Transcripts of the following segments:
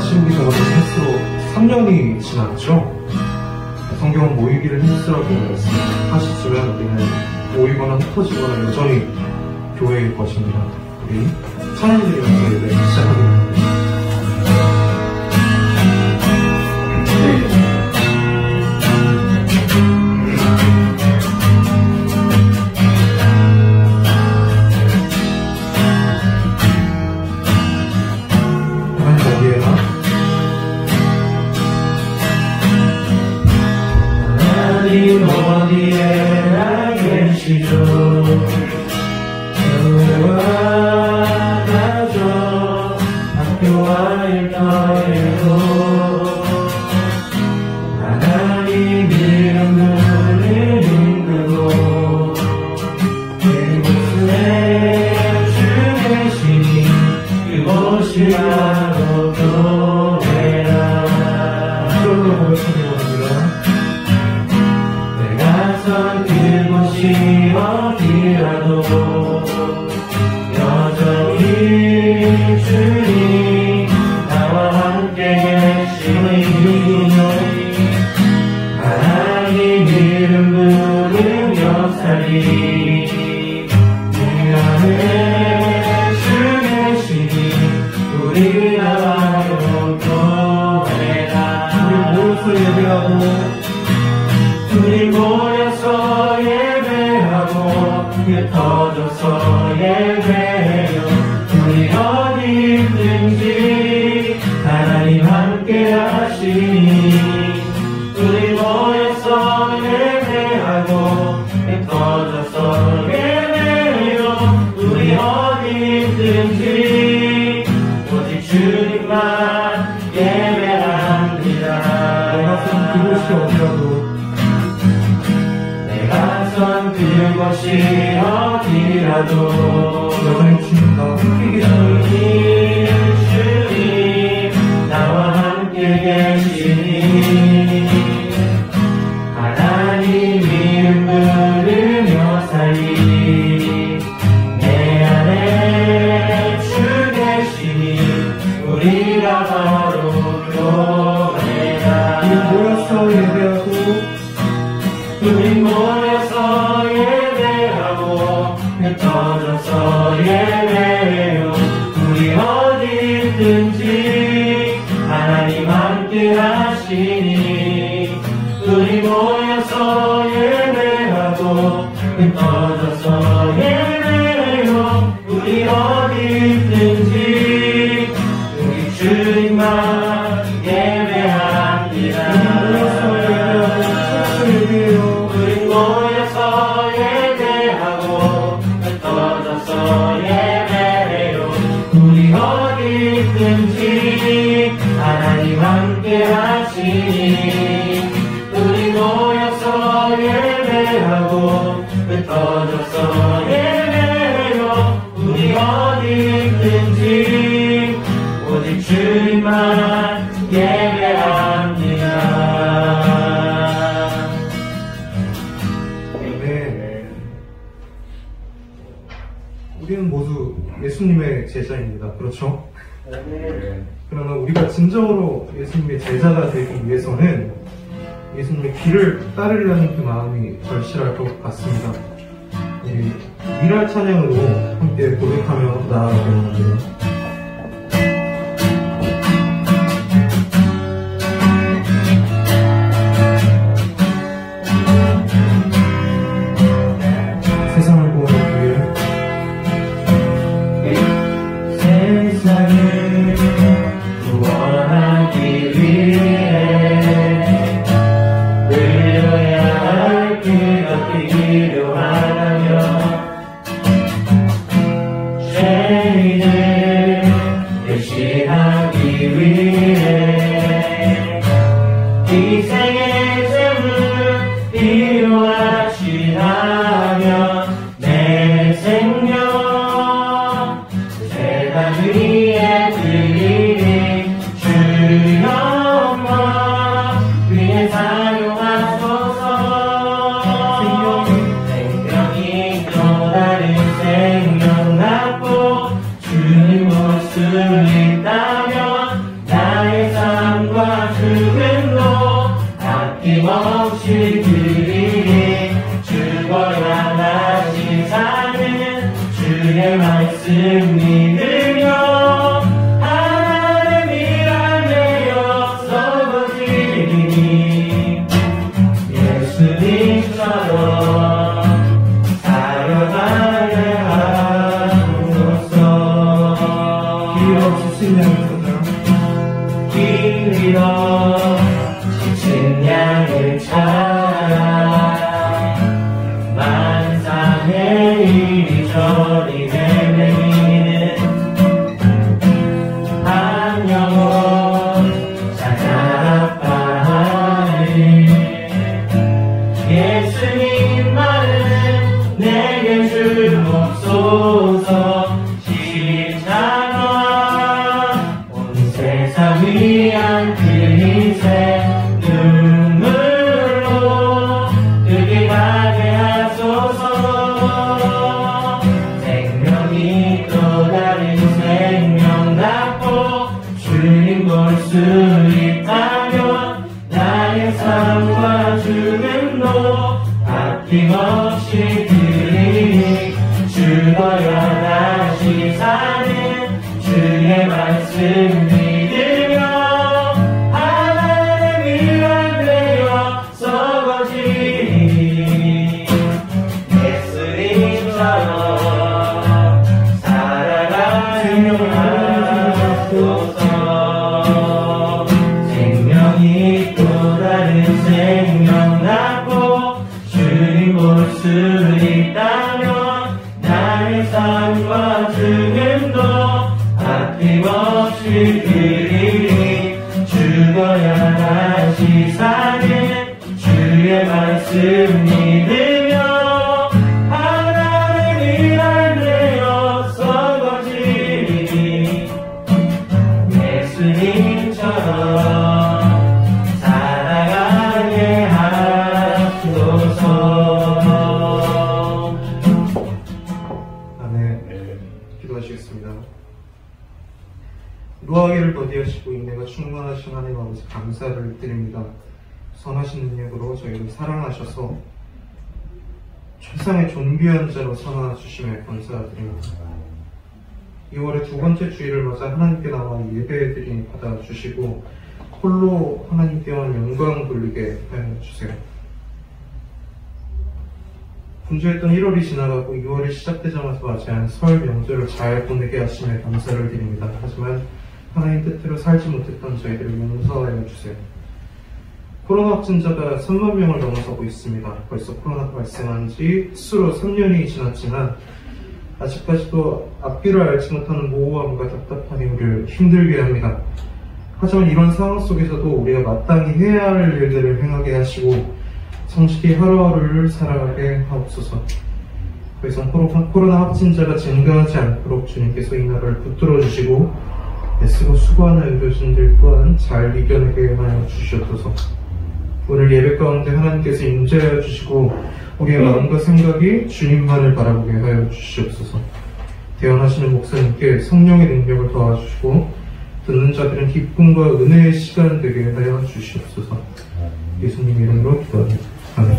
신비자가 된 횟수로 3년이 지났죠. 성경은 모이기를 힘쓰라고 하시지만 우리는 모이거나 흩어지거나 여전히 교회일 것입니다. 우리 찬양 드리면서 예배 시작하겠습니다. 어디에나 계시죠. 교회와 가족, 학교와 일터에도 하나님 이름을 힘들고 그곳에 주 계시니 그곳이 바로 교회라. 이걸로 모여주기원합니다. 그곳이 어디라도 여전히 주님 나와 함께 계시니 하나님 이름 부르며 살리 그 안에 주 계시니 우리 나와요 교회라. 우리 모여서 예배하고 흩어져서 예배해요. 우리 어디 있든지 하나님 함께 하시니 우리 모여서 예배하고 흩어져서 예배해요. 우리 어디 있든지 오직 주님만 예배합니다. 내가 쓴 그곳이 어디라도 그것이 어디라도 여전히 주님 나와 함께 계시니 주님 나와 함께 계시니 하나님 이름 부르며 살리 내 안에 주 계시니 우리가 바로 교회다. 우리 모여서 예배하고 우리 모여서 예배하고 흩어져서 예배해요. 우리 어디 있든지 하나님 함께 하시니 우리 모여서 예배하고 흩어져서 예배해요. 우리 어디 있든지 우리 주님만 예배합니다. 우리 모여서 예배하고 흩어져서 예배해요. 우리 어디 있든지 하나님 함께 하시니 우리 모여서 예배하고 흩어져서 예배해요. 우리 어디 있든지 오직 주님만 예배합니다. 우리는 모두 예수님의 제자입니다. 그렇죠? 그러나 우리가 진정으로 예수님의 제자가 되기 위해서는 예수님의 길을 따르려는 그 마음이 절실할 것 같습니다. 우리 미랄 찬양으로 함께 고백하며 나아가겠는데요. 주의 말씀 믿으며 하나님이란 내어 썩어지리니 예수님처럼 살아가게 하소서. 길 없이 신령을 길 잃어 지친 양을 찾아 만상의 이리저리 헤매기는 한 영혼 찾아가니 예수님 말은 내게 주옵소서. 십자가 온 세상 위한 그 인생 눈물로 뜨게 하게 하소서. 생명이 또 다른 생명 낳고 주님 볼 수 있다면 나의 삶과 죽음도 아낌없이 드리니 죽어야 다시 사는 주의 말씀 믿으며 하나님이란 되어 썩어지니 예수님처럼 살아가게 하소서. 생명이 또 다른 생명 낳고 주님 볼 수 있다면 나의 삶과 죽음도 아낌없이 드리니 죽어야 다시 사는 주의 말씀 믿으며 하나님이란 되어 썩어지니 예수님처럼 살아가게 하소서. 아멘. 기도하시겠습니다. 루아기를 더디하시고 인내가 충만하신 하나님 아버지 감사를 드립니다. 선하신 능력으로 저희를 사랑하셔서 최상의 존귀한 자로 삼아 주심에 감사드립니다. 2월의 두 번째 주일을 맞아 하나님께 나와 예배드리니 받아주시고 홀로 하나님께만 영광 돌리게 하여 주세요. 분주했던 1월이 지나가고 2월이 시작되자마자 맞이한 설 명절을 잘 보내게 하심에 감사를 드립니다. 하지만 하나님 뜻대로 살지 못했던 저희들을 용서하여 주세요. 코로나 확진자가 3만 명을 넘어서고 있습니다. 벌써 코로나가 발생한 지 스스로 3년이 지났지만 아직까지도 앞뒤를 알지 못하는 모호함과 답답함이 우리를 힘들게 합니다. 하지만 이런 상황 속에서도 우리가 마땅히 해야 할 일들을 행하게 하시고 성실히 하루하루를 살아가게 하옵소서. 더 이상 코로나 확진자가 증가하지 않도록 주님께서 이 나라를 붙들어 주시고 애쓰고 수고하는 의료진들 또한 잘 이겨내게 하여 주시옵소서. 오늘 예배 가운데 하나님께서 임재하여 주시고 우리의 마음과 생각이 주님만을 바라보게 하여 주시옵소서. 대언하시는 목사님께 성령의 능력을 도와주시고 듣는 자들은 기쁨과 은혜의 시간 되게 하여 주시옵소서. 예수님 이름으로 기도합니다. 아멘.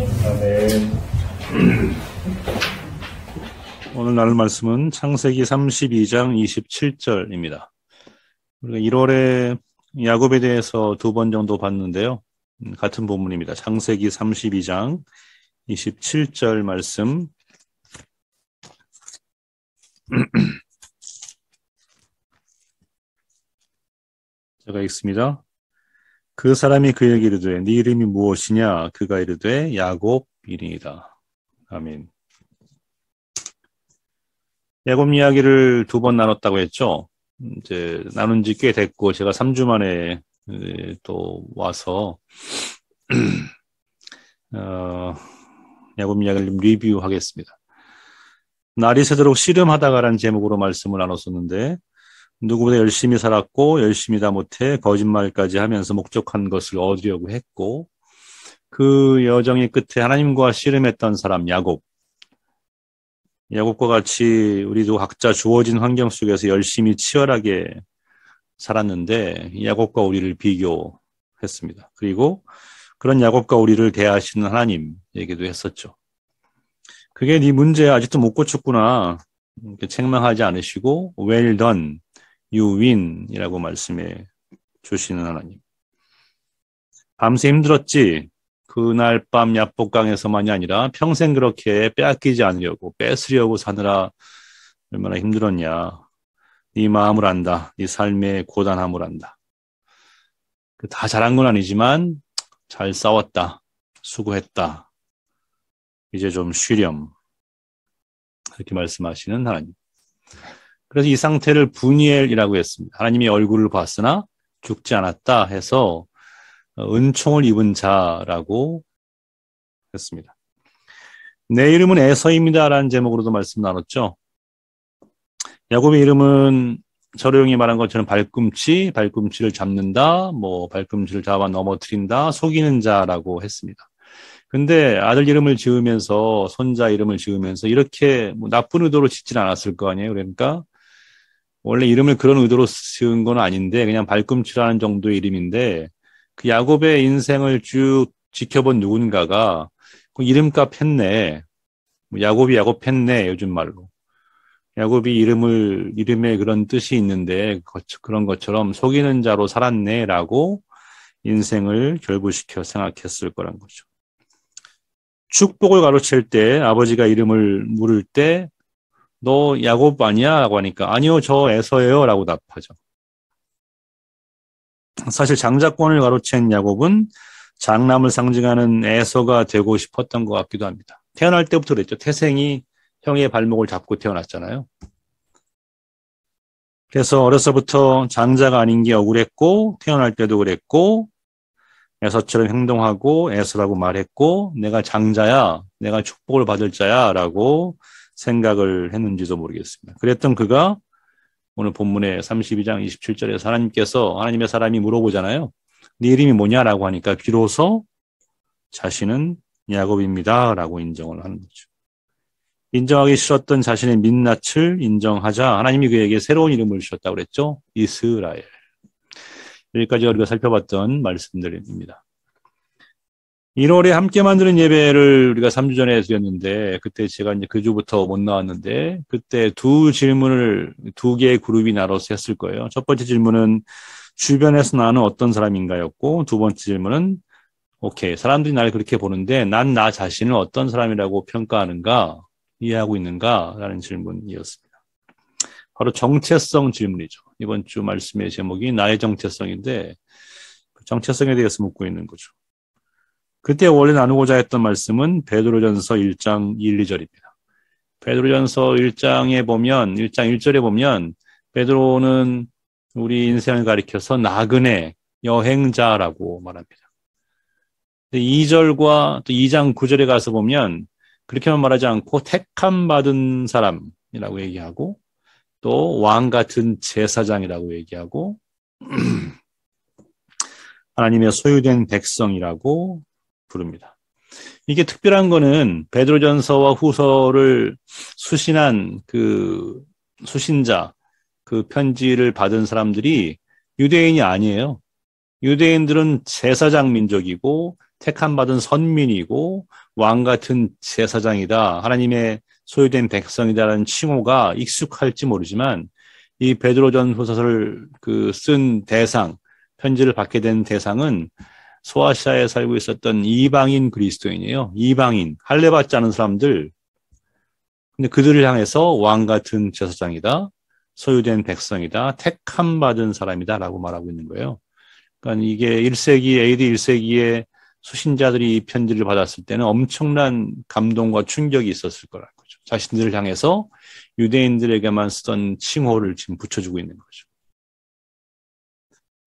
오늘 나눌 말씀은 창세기 32장 27절입니다. 우리가 1월에 야곱에 대해서 두 번 정도 봤는데요. 같은 본문입니다. 창세기 32장 27절 말씀. 제가 읽습니다. 그 사람이 그에게 이르되 네 이름이 무엇이냐? 그가 이르되 야곱이니이다. 아멘. 야곱 이야기를 두 번 나눴다고 했죠. 이제 나눈 지 꽤 됐고 제가 3주 만에 또 와서 야곱 이야기를 좀 리뷰하겠습니다. 날이 새도록 씨름하다가라는 제목으로 말씀을 나눴었는데 누구보다 열심히 살았고 열심히 다 못해 거짓말까지 하면서 목적한 것을 얻으려고 했고 그 여정의 끝에 하나님과 씨름했던 사람 야곱과 같이 우리도 각자 주어진 환경 속에서 열심히 치열하게 살았는데 야곱과 우리를 비교했습니다. 그리고 그런 야곱과 우리를 대하시는 하나님 얘기도 했었죠. 그게 네 문제 아직도 못 고쳤구나. 이렇게 책망하지 않으시고 well done, you win 이라고 말씀해 주시는 하나님. 밤새 힘들었지? 그날 밤 야복강에서만이 아니라 평생 그렇게 빼앗기지 않으려고 뺏으려고 사느라 얼마나 힘들었냐. 네 마음을 안다. 네 삶의 고단함을 안다. 다 잘한 건 아니지만 잘 싸웠다. 수고했다. 이제 좀 쉬렴. 이렇게 말씀하시는 하나님. 그래서 이 상태를 분이엘이라고 했습니다. 하나님의 얼굴을 봤으나 죽지 않았다 해서 은총을 입은 자라고 했습니다. 내 이름은 에서입니다라는 제목으로도 말씀 나눴죠. 야곱의 이름은 저로용이 말한 것처럼 발꿈치를 잡는다, 발꿈치를 잡아 넘어뜨린다, 속이는 자라고 했습니다. 근데 아들 이름을 지으면서, 손자 이름을 지으면서 이렇게 나쁜 의도로 짓지는 않았을 거 아니에요. 그러니까 원래 이름을 그런 의도로 지은 건 아닌데 그냥 발꿈치라는 정도의 이름인데 그 야곱의 인생을 쭉 지켜본 누군가가 그 이름값 했네. 야곱이 야곱했네, 요즘 말로. 야곱이 이름에 그런 뜻이 있는데 그런 것처럼 속이는 자로 살았네라고 인생을 결부시켜 생각했을 거란 거죠. 축복을 가로챌 때 아버지가 이름을 물을 때 너 야곱 아니야? 라고 하니까 아니요, 저 에서예요 라고 답하죠. 사실 장자권을 가로챈 야곱은 장남을 상징하는 에서가 되고 싶었던 것 같기도 합니다. 태어날 때부터 그랬죠. 태생이 형의 발목을 잡고 태어났잖아요. 그래서 어려서부터 장자가 아닌 게 억울했고 태어날 때도 그랬고 에서처럼 행동하고 에서라고 말했고 내가 장자야, 내가 축복을 받을 자야 라고 생각을 했는지도 모르겠습니다. 그랬던 그가 오늘 본문의 32장 27절에서 하나님의 사람이 물어보잖아요. 네 이름이 뭐냐라고 하니까 비로소 자신은 야곱입니다 라고 인정을 하는 거죠. 인정하기 싫었던 자신의 민낯을 인정하자 하나님이 그에게 새로운 이름을 주셨다고 그랬죠. 이스라엘. 여기까지 우리가 살펴봤던 말씀들입니다. 1월에 함께 만드는 예배를 우리가 3주 전에 드렸는데 그때 제가 이제 그 주부터 못 나왔는데 그때 두 개의 그룹이 나눠서 했을 거예요. 첫 번째 질문은 주변에서 나는 어떤 사람인가였고 두 번째 질문은 오케이, 사람들이 나를 그렇게 보는데 난 나 자신을 어떤 사람이라고 평가하는가, 이해하고 있는가라는 질문이었습니다. 바로 정체성 질문이죠. 이번 주 말씀의 제목이 나의 정체성인데 그 정체성에 대해서 묻고 있는 거죠. 그때 원래 나누고자 했던 말씀은 베드로전서 1장 1, 2절입니다. 베드로전서 1장에 보면 1장 1절에 보면 베드로는 우리 인생을 가리켜서 나그네, 여행자라고 말합니다. 2절과 또 2장 9절에 가서 보면 그렇게만 말하지 않고 택함 받은 사람이라고 얘기하고 또 왕 같은 제사장이라고 얘기하고 하나님의 소유된 백성이라고 부릅니다. 이게 특별한 거는 베드로전서와 후서를 수신한 그 수신자, 그 편지를 받은 사람들이 유대인이 아니에요. 유대인들은 제사장 민족이고 택함 받은 선민이고 왕 같은 제사장이다, 하나님의 소유된 백성이다라는 칭호가 익숙할지 모르지만 이 베드로전서를 쓴 대상, 편지를 받게 된 대상은 소아시아에 살고 있었던 이방인 그리스도인이에요. 이방인, 할례 받지 않은 사람들. 근데 그들을 향해서 왕 같은 제사장이다, 소유된 백성이다, 택함 받은 사람이다라고 말하고 있는 거예요. 그러니까 이게 1세기, AD 1세기에 수신자들이 이 편지를 받았을 때는 엄청난 감동과 충격이 있었을 거라는 거죠. 자신들을 향해서 유대인들에게만 쓰던 칭호를 지금 붙여주고 있는 거죠.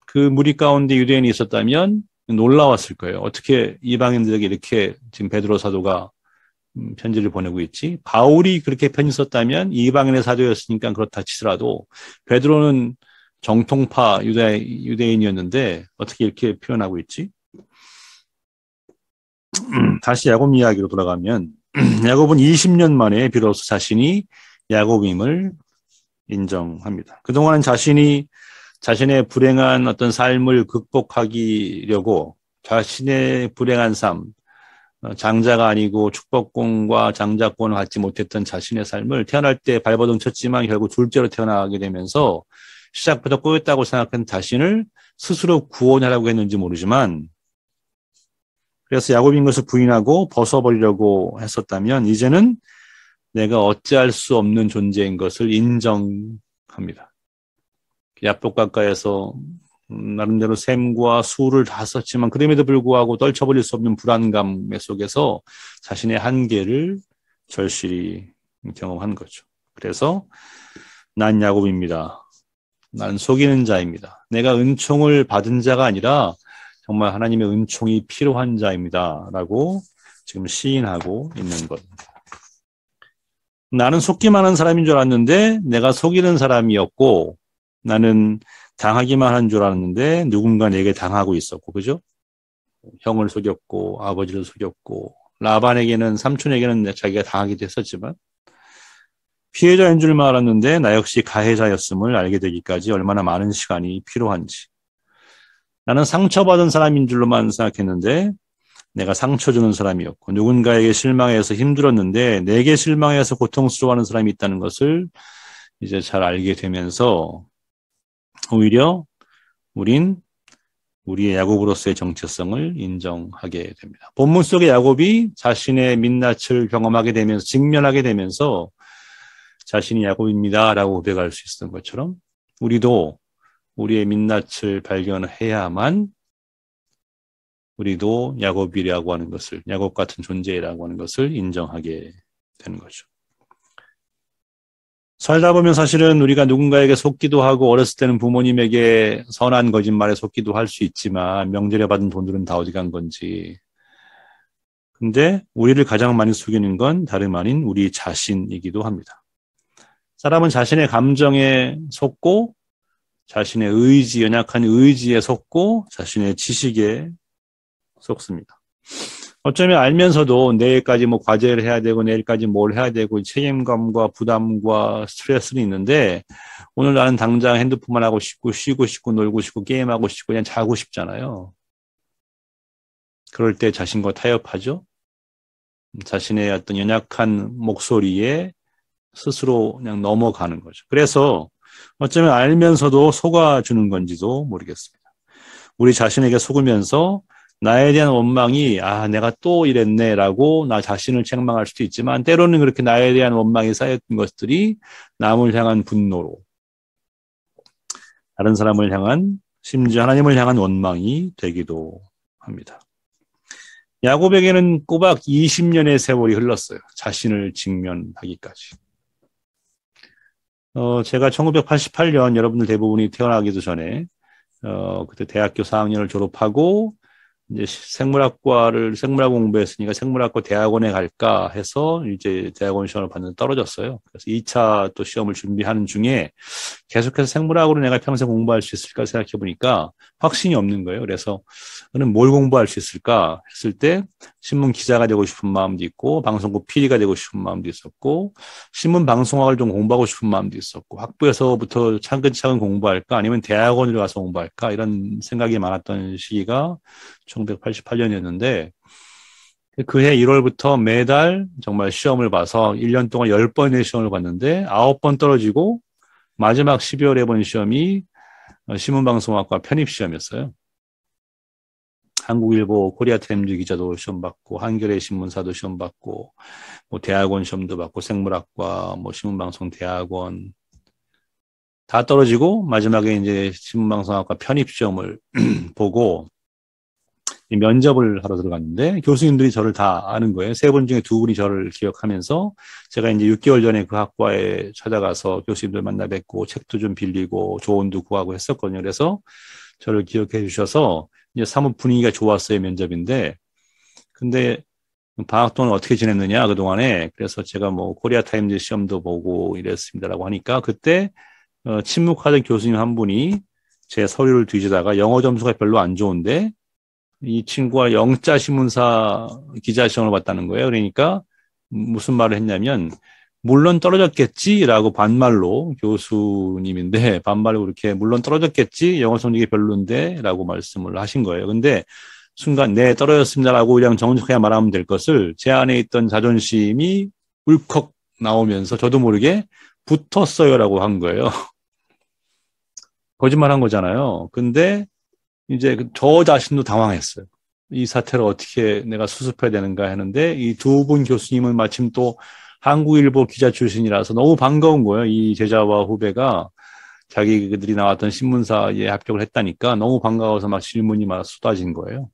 그 무리 가운데 유대인이 있었다면 놀라웠을 거예요. 어떻게 이방인들에게 이렇게 지금 베드로 사도가 편지를 보내고 있지? 바울이 그렇게 편지 썼다면 이방인의 사도였으니까 그렇다 치더라도 베드로는 정통파 유대인이었는데 어떻게 이렇게 표현하고 있지? 다시 야곱 이야기로 돌아가면 야곱은 20년 만에 비로소 자신이 야곱임을 인정합니다. 그동안 자신의 불행한 어떤 삶을 극복하려고 자신의 불행한 삶, 장자가 아니고 축복권과 장자권을 갖지 못했던 자신의 삶을 태어날 때 발버둥 쳤지만 결국 둘째로 태어나게 되면서 시작부터 꼬였다고 생각한 자신을 스스로 구원하려고 했는지 모르지만 그래서 야곱인 것을 부인하고 벗어버리려고 했었다면 이제는 내가 어찌할 수 없는 존재인 것을 인정합니다. 야복 가까이에서 나름대로 셈과 수를 다 썼지만 그럼에도 불구하고 떨쳐버릴 수 없는 불안감 속에서 자신의 한계를 절실히 경험한 거죠. 그래서 난 야곱입니다. 나는 속이는 자입니다. 내가 은총을 받은 자가 아니라 정말 하나님의 은총이 필요한 자입니다. 라고 지금 시인하고 있는 겁니다. 나는 속기만 한 사람인 줄 알았는데 내가 속이는 사람이었고 나는 당하기만 한 줄 알았는데 누군가 내게 당하고 있었고 그죠? 형을 속였고 아버지를 속였고 라반에게는 삼촌에게는 자기가 당하기도 했었지만 피해자인 줄만 알았는데 나 역시 가해자였음을 알게 되기까지 얼마나 많은 시간이 필요한지 나는 상처받은 사람인 줄로만 생각했는데 내가 상처 주는 사람이었고 누군가에게 실망해서 힘들었는데 내게 실망해서 고통스러워하는 사람이 있다는 것을 이제 잘 알게 되면서 오히려 우린 우리의 야곱으로서의 정체성을 인정하게 됩니다. 본문 속의 야곱이 자신의 민낯을 경험하게 되면서 직면하게 되면서 자신이 야곱입니다라고 고백할 수 있었던 것처럼 우리도 우리의 민낯을 발견해야만 우리도 야곱이라고 하는 것을 야곱 같은 존재라고 하는 것을 인정하게 되는 거죠. 살다 보면 사실은 우리가 누군가에게 속기도 하고 어렸을 때는 부모님에게 선한 거짓말에 속기도 할 수 있지만 명절에 받은 돈들은 다 어디 간 건지. 근데 우리를 가장 많이 속이는 건 다름 아닌 우리 자신이기도 합니다. 사람은 자신의 감정에 속고 자신의 의지, 연약한 의지에 속고 자신의 지식에 속습니다. 어쩌면 알면서도 내일까지 뭐 과제를 해야 되고 내일까지 뭘 해야 되고 책임감과 부담과 스트레스는 있는데 오늘 나는 당장 핸드폰만 하고 싶고 쉬고 싶고 놀고 싶고 게임하고 싶고 그냥 자고 싶잖아요. 그럴 때 자신과 타협하죠. 자신의 어떤 연약한 목소리에 스스로 그냥 넘어가는 거죠. 그래서 어쩌면 알면서도 속아주는 건지도 모르겠습니다. 우리 자신에게 속으면서 나에 대한 원망이 내가 또 이랬네 라고 나 자신을 책망할 수도 있지만 때로는 그렇게 나에 대한 원망이 쌓였던 것들이 남을 향한 분노로 다른 사람을 향한 심지어 하나님을 향한 원망이 되기도 합니다. 야곱에게는 꼬박 20년의 세월이 흘렀어요. 자신을 직면하기까지. 제가 1988년 여러분들 대부분이 태어나기도 전에 그때 대학교 4학년을 졸업하고 이제 생물학 공부했으니까 생물학과 대학원에 갈까 해서 이제 대학원 시험을 봤는데 떨어졌어요. 그래서 2차 또 시험을 준비하는 중에 계속해서 생물학으로 내가 평생 공부할 수 있을까 생각해 보니까 확신이 없는 거예요. 그래서 저는 뭘 공부할 수 있을까 했을 때 신문 기자가 되고 싶은 마음도 있고 방송국 PD가 되고 싶은 마음도 있었고 신문 방송학을 좀 공부하고 싶은 마음도 있었고 학부에서부터 차근차근 공부할까 아니면 대학원으로 가서 공부할까 이런 생각이 많았던 시기가 1988년이었는데 그해 1월부터 매달 정말 시험을 봐서 1년 동안 10번의 시험을 봤는데 9번 떨어지고 마지막 12월에 본 시험이 신문방송학과 편입시험이었어요. 한국일보 코리아타임즈 기자도 시험 받고 한겨레 신문사도 시험 받고 뭐 대학원 시험도 받고 생물학과 뭐 신문방송 대학원 다 떨어지고 마지막에 이제 신문방송학과 편입시험을 보고 면접을 하러 들어갔는데 교수님들이 저를 다 아는 거예요. 3분 중에 2분이 저를 기억하면서 제가 이제 6개월 전에 그 학과에 찾아가서 교수님들 만나 뵙고 책도 좀 빌리고 조언도 구하고 했었거든요. 그래서 저를 기억해 주셔서 이제 사뭇 분위기가 좋았어요. 면접인데 근데 방학 동안 어떻게 지냈느냐 그동안에 그래서 제가 뭐 코리아 타임즈 시험도 보고 이랬습니다라고 하니까 그때 침묵하던 교수님 한 분이 제 서류를 뒤지다가 영어 점수가 별로 안 좋은데 이 친구가 영자 신문사 기자 시험을 봤다는 거예요. 그러니까 무슨 말을 했냐면 물론 떨어졌겠지라고 반말로 교수님인데 반말로 그렇게 물론 떨어졌겠지 영어 성적이 별론데 라고 말씀을 하신 거예요. 근데 순간 네 떨어졌습니다라고 그냥 정직하게 말하면 될 것을 제 안에 있던 자존심이 울컥 나오면서 저도 모르게 붙었어요라고 한 거예요. 거짓말한 거잖아요. 근데 이제 저 자신도 당황했어요. 이 사태를 어떻게 내가 수습해야 되는가 하는데 이 두 분 교수님은 마침 또 한국일보 기자 출신이라서 너무 반가운 거예요. 이 제자와 후배가 자기들이 나왔던 신문사에 합격을 했다니까 너무 반가워서 막 질문이 막 쏟아진 거예요.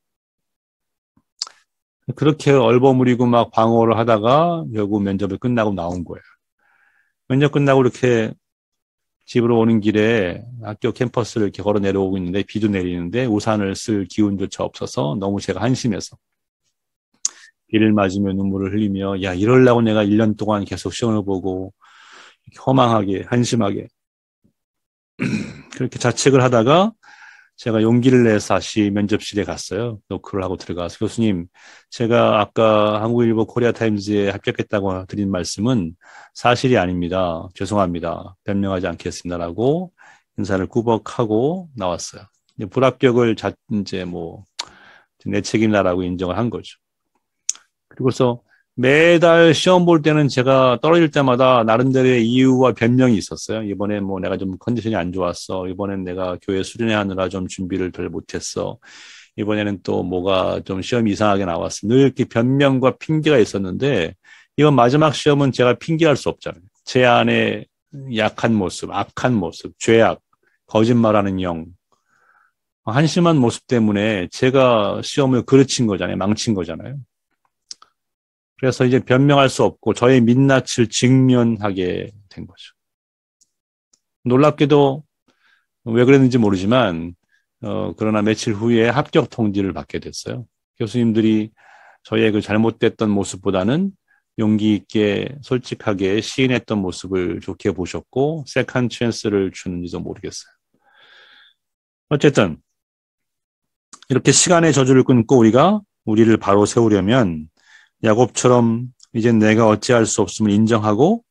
그렇게 얼버무리고 막 방어를 하다가 결국 면접이 끝나고 나온 거예요. 면접 끝나고 이렇게 집으로 오는 길에 학교 캠퍼스를 이렇게 걸어 내려오고 있는데 비도 내리는데 우산을 쓸 기운조차 없어서 너무 제가 한심해서 비를 맞으며 눈물을 흘리며 야 이러려고 내가 1년 동안 계속 시험을 보고 허망하게 한심하게 그렇게 자책을 하다가 제가 용기를 내서 다시 면접실에 갔어요. 노크를 하고 들어가서 교수님 제가 아까 한국일보 코리아타임즈에 합격했다고 드린 말씀은 사실이 아닙니다. 죄송합니다. 변명하지 않겠습니다라고 인사를 꾸벅하고 나왔어요. 불합격을 이제 뭐 내 책임이다라고 인정을 한 거죠. 그리고서 매달 시험 볼 때는 제가 떨어질 때마다 나름대로의 이유와 변명이 있었어요. 이번에 뭐 내가 좀 컨디션이 안 좋았어. 이번엔 내가 교회 수련회 하느라 좀 준비를 덜 못했어. 이번에는 또 뭐가 좀 시험이 이상하게 나왔어. 늘 이렇게 변명과 핑계가 있었는데 이번 마지막 시험은 제가 핑계할 수 없잖아요. 제 안에 약한 모습, 악한 모습, 죄악, 거짓말하는 영, 한심한 모습 때문에 제가 시험을 그르친 거잖아요. 망친 거잖아요. 그래서 이제 변명할 수 없고 저의 민낯을 직면하게 된 거죠. 놀랍게도 왜 그랬는지 모르지만 그러나 며칠 후에 합격 통지를 받게 됐어요. 교수님들이 저의 그 잘못됐던 모습보다는 용기 있게 솔직하게 시인했던 모습을 좋게 보셨고 세컨 찬스를 주는지도 모르겠어요. 어쨌든 이렇게 시간의 저주를 끊고 우리를 바로 세우려면 야곱처럼 이제 내가 어찌할 수 없음을 인정하고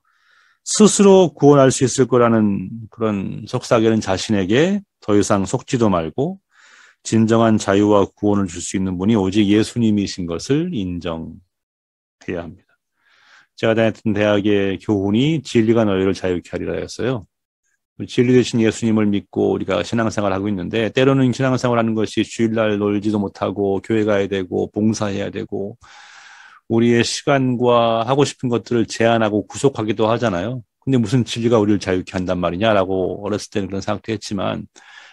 스스로 구원할 수 있을 거라는 그런 속삭이는 자신에게 더 이상 속지도 말고 진정한 자유와 구원을 줄 수 있는 분이 오직 예수님이신 것을 인정해야 합니다. 제가 다녔던 대학의 교훈이 진리가 너희를 자유케 하리라 했어요. 진리 되신 예수님을 믿고 우리가 신앙생활을 하고 있는데 때로는 신앙생활하는 것이 주일날 놀지도 못하고 교회 가야 되고 봉사해야 되고 우리의 시간과 하고 싶은 것들을 제한하고 구속하기도 하잖아요. 근데 무슨 진리가 우리를 자유케 한단 말이냐라고 어렸을 때는 그런 생각도 했지만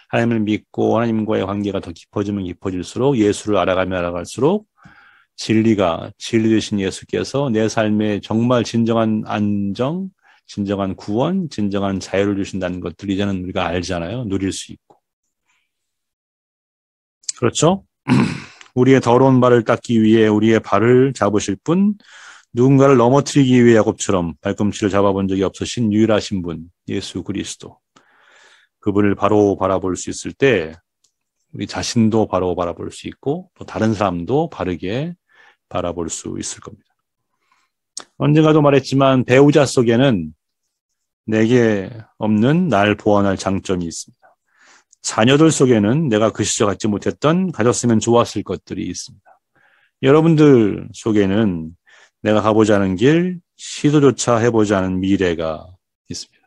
하나님을 믿고 하나님과의 관계가 더 깊어지면 깊어질수록 예수를 알아가면 알아갈수록 진리 되신 예수께서 내 삶에 정말 진정한 안정, 진정한 구원, 진정한 자유를 주신다는 것들 이제는 우리가 알잖아요. 누릴 수 있고. 그렇죠? 우리의 더러운 발을 닦기 위해 우리의 발을 잡으실 분, 누군가를 넘어뜨리기 위해 야곱처럼 발꿈치를 잡아본 적이 없으신 유일하신 분, 예수 그리스도. 그분을 바로 바라볼 수 있을 때 우리 자신도 바로 바라볼 수 있고 또 다른 사람도 바르게 바라볼 수 있을 겁니다. 언젠가도 말했지만 배우자 속에는 내게 없는 날 보완할 장점이 있습니다. 자녀들 속에는 내가 그 시절 갖지 못했던 가졌으면 좋았을 것들이 있습니다. 여러분들 속에는 내가 가보지 않은 길, 시도조차 해보지 않은 미래가 있습니다.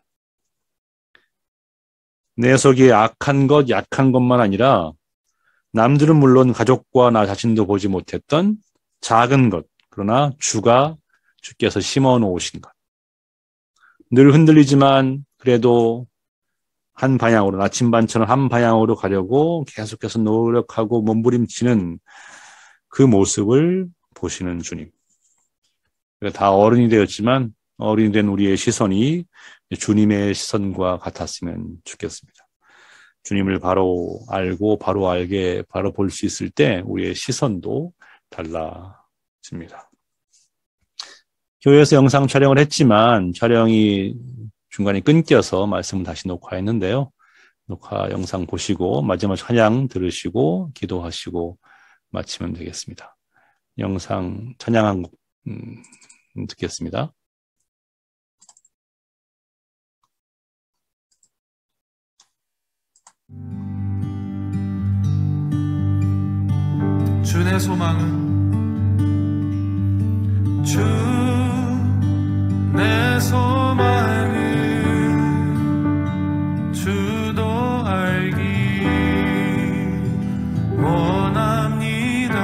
내 속에 악한 것, 약한 것만 아니라 남들은 물론 가족과 나 자신도 보지 못했던 작은 것, 그러나 주께서 심어 놓으신 것. 늘 흔들리지만 그래도 한 방향으로, 나침반처럼 한 방향으로 가려고 계속해서 노력하고 몸부림치는 그 모습을 보시는 주님. 다 어른이 되었지만 어른이 된 우리의 시선이 주님의 시선과 같았으면 좋겠습니다. 주님을 바로 알고 바로 알게 바로 볼 수 있을 때 우리의 시선도 달라집니다. 교회에서 영상 촬영을 했지만 촬영이 중간에 끊겨서 말씀을 다시 녹화했는데요. 녹화 영상 보시고 마지막 찬양 들으시고 기도하시고 마치면 되겠습니다. 영상 찬양 한 곡 듣겠습니다. 주 내 소망은 주 내 소망은 주도 알기 원합니다.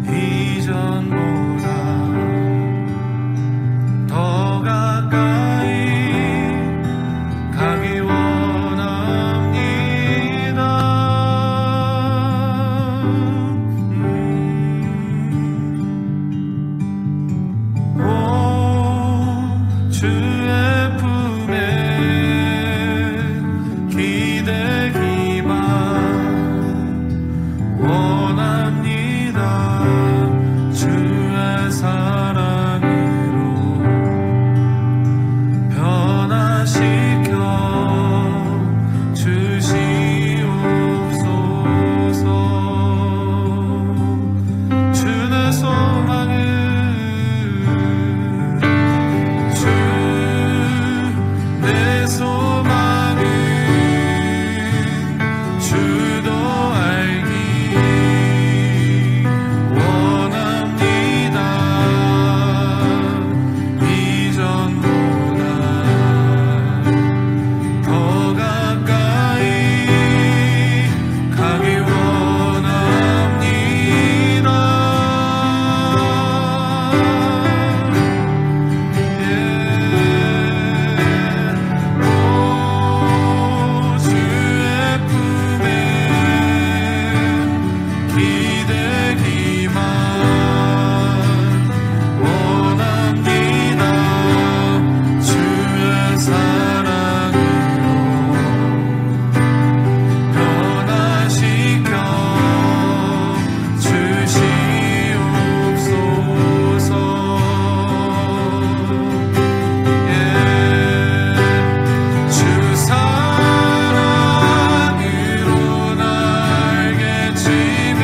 이전보다 더 가까이 가기 원합니다. 오 주의 품에 기대기만 원합니다. 주의 사랑으로 변화시켜 주시옵소서. 주의 소망은 주 내 소망은 주도 알기 원합니다. 이전보다 더 가까이 가기 원합니다. 오 주의 품에 기대기만 원합니다. 주의 사랑으로 변화시켜 주시옵소서. 주 사랑으로 날개 치며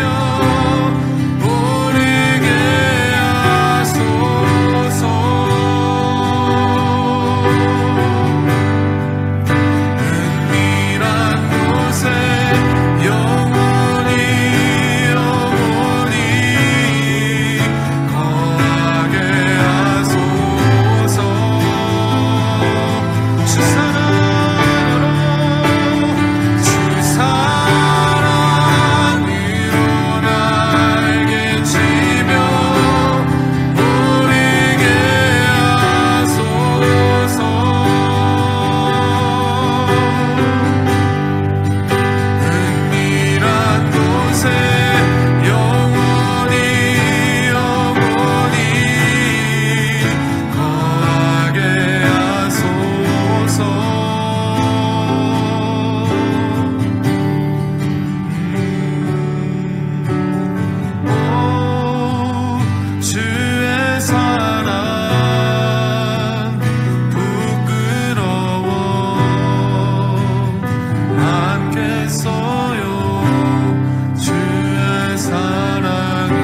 오르게 하소서. 은밀한 곳에 영원히 거하게 하소서. 주 사랑으로 날개 치며 오르게 하소서. 은밀한 곳에 영원히 거하게 하소서. 오 주의 사랑 부끄러워 않겠어요. 주의 사랑으로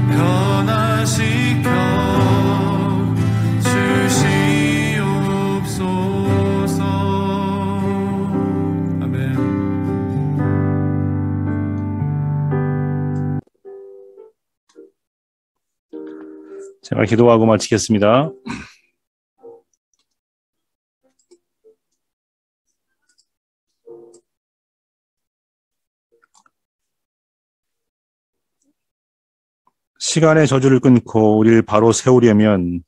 변화시켜 주시옵소서. 아멘. 제가 기도하고 마치겠습니다. 시간의 저주를 끊고 우리를 바로 세우려면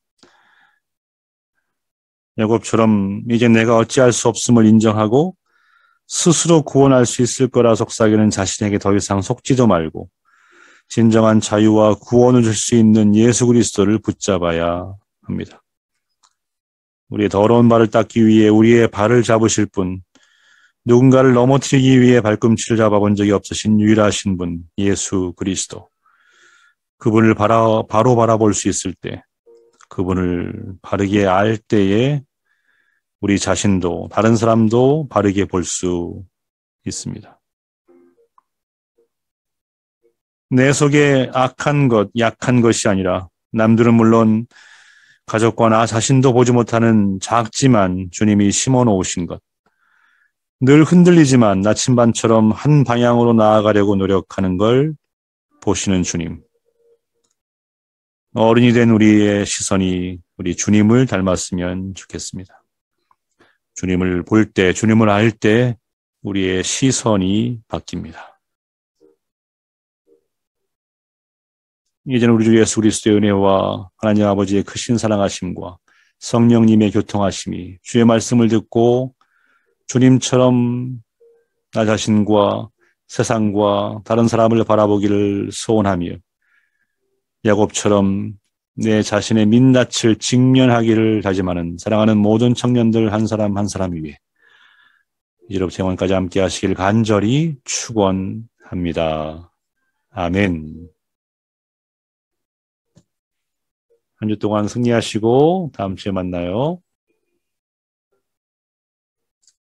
야곱처럼 이제 내가 어찌할 수 없음을 인정하고 스스로 구원할 수 있을 거라 속삭이는 자신에게 더 이상 속지도 말고 진정한 자유와 구원을 줄 수 있는 예수 그리스도를 붙잡아야 합니다. 우리의 더러운 발을 닦기 위해 우리의 발을 잡으실 분, 누군가를 넘어뜨리기 위해 발꿈치를 잡아본 적이 없으신 유일하신 분, 예수 그리스도. 그분을 바로 바라볼 수 있을 때, 그분을 바르게 알 때에 우리 자신도 다른 사람도 바르게 볼 수 있습니다. 내 속에 악한 것, 약한 것이 아니라 남들은 물론 가족과 나 자신도 보지 못하는 작지만 주님이 심어 놓으신 것, 늘 흔들리지만 나침반처럼 한 방향으로 나아가려고 노력하는 걸 보시는 주님. 어른이 된 우리의 시선이 우리 주님을 닮았으면 좋겠습니다. 주님을 볼 때, 주님을 알 때 우리의 시선이 바뀝니다. 이제는 우리 주 예수 그리스도의 은혜와 하나님 아버지의 크신 사랑하심과 성령님의 교통하심이 주의 말씀을 듣고 주님처럼 나 자신과 세상과 다른 사람을 바라보기를 소원하며 야곱처럼 내 자신의 민낯을 직면하기를 다짐하는 사랑하는 모든 청년들 한 사람 한 사람 위해 이제로부터 영원까지 함께 하시길 간절히 축원합니다. 아멘. 한 주 동안 승리하시고 다음 주에 만나요.